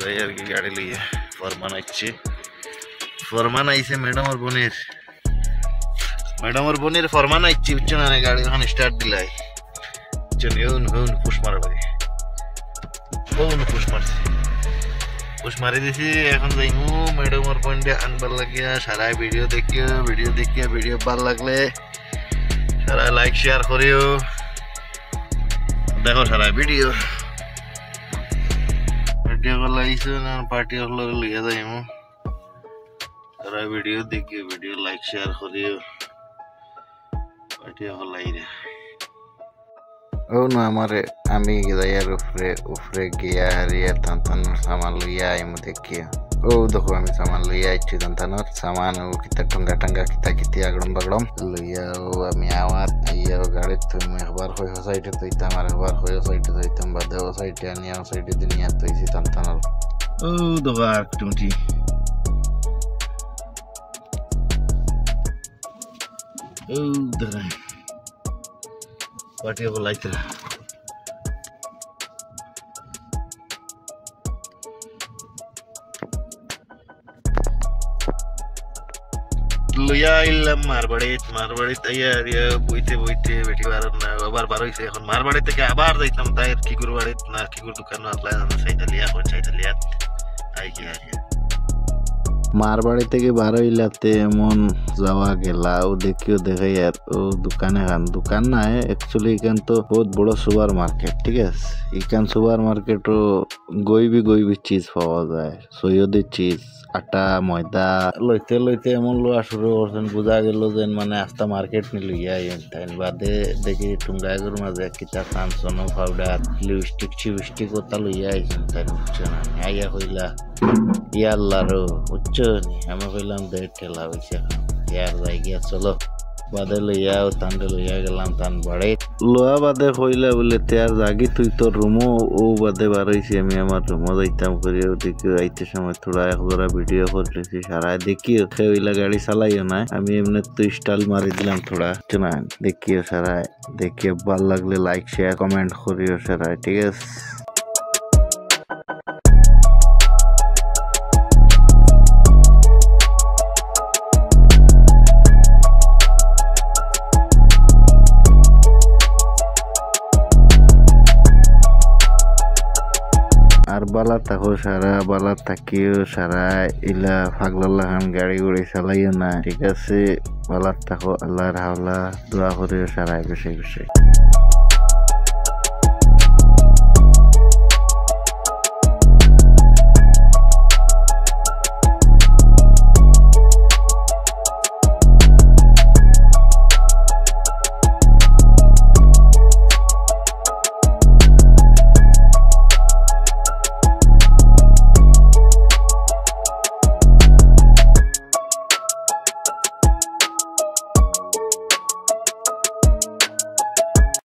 যাই কি গাড়ি লিয়ে ফরমান আইছে ম্যাডাম আর বোনের ফরমান আইছে বুঝছো না গাড়ি এখন স্টার্ট দিলাই বুঝছেন হুন পুশ মারা লাগে পুশ মারি দিছি এখন যাইমু ম্যাডাম আর বোনকে আনবার লাগিয়া সারা ভিডিও দেখিয়া ভিডিও ভাল লাগলে সারা লাইক শেয়ার করিও দেখো সারা ভিডিও করলে আইসো না পার্টি হল লিয়া যাইমু সারা ভিডিও দেখিও ভিডিও লাইক শেয়ার করিও পার্টি হল আইরে ও না আমারে আমি যাইয়ার উপরে গিয়া হারিয়া তান সামান লইয়া আইমু দেখিয়া ও দেখো আমি সামান লইয়া আইছি তানোর সামান ও কিতা টঙ্গা কিতা আগড়ম বাগড়ম লইয়া ও আমি আওয়াত আইয়া গাড়ি তুমি একবার হই সাইডে তৈতাম আর একবার হই সাইডে তৈতাম বাদে ও সাইডে আনিয়া সাইডে দিনিয়া তৈছি তানোর ও দেখো আর টুমটি ও দেখো পার্টি হল আইতে লইয়া আইলাম মারবাড়িত আইয়া বইতে বেটি বার না আবার বার হইছে এখন মারবাড়ি থেকে আবার যাইতাম তাই কিগুর বাড়িত না কিগুর দোকান চাইতালিয়া আই কি মারবাড়ি থেকে বার হইলাতে এমন যাওয়া গেলা ও দেখিও দেখাই আর ও দোকান নাই অ্যাকচুয়ালি এখান তো বহুত বড় সুপার মার্কেট ঠিক আছে এখান সুপার মার্কেট ও গইবি চিজ পাওয়া যায় সৈয়দের চিজ আটা ময়দা লইতে এমন লোয়া শুরু করছেন বোঝা গেল যে মানে আস্তা মার্কেট নি লইয়া তাই বাদে দেখি টুঙ্গাগুর মাঝে কিতা সানসন পাউডার লিপস্টিক ওটা লইয়া আইছেন তাই বুঝছো না আইয়া হইলা ইয়াল্লারো বুঝছো নি আমি কইলাম দে ঠেলা হইছে ইয়ার যাই গিয়া চলো বাদে লইয়া তান্ডে লইয়া গেলাম তান বাড়ে লোয়া বাদে কইলা বলে তেয়ার জাগি তুই তোর রুমও ও বাদে বার হইছি আমি আমার রুমও যাইতাম করিয়া দেখি আইতে সময় থোড়া এক জোড়া ভিডিও করলেছি সারা দেখিও খেইলা গাড়ি চালাইও না আমি এমনি তো স্টাইল মারি দিলাম থোড়া না দেখিও সারা দেখিও ভাল লাগলে লাইক শেয়ার কমেন্ট করিও সারা ঠিক আছে আর বালা থাকো সারা বালা থাকিও সারা ইলা পাগলা খান গাড়ি চালাইও না ঠিক আছে বালা থাকো আল্লাহর হাওলা দোয়া করিও সারা বেশি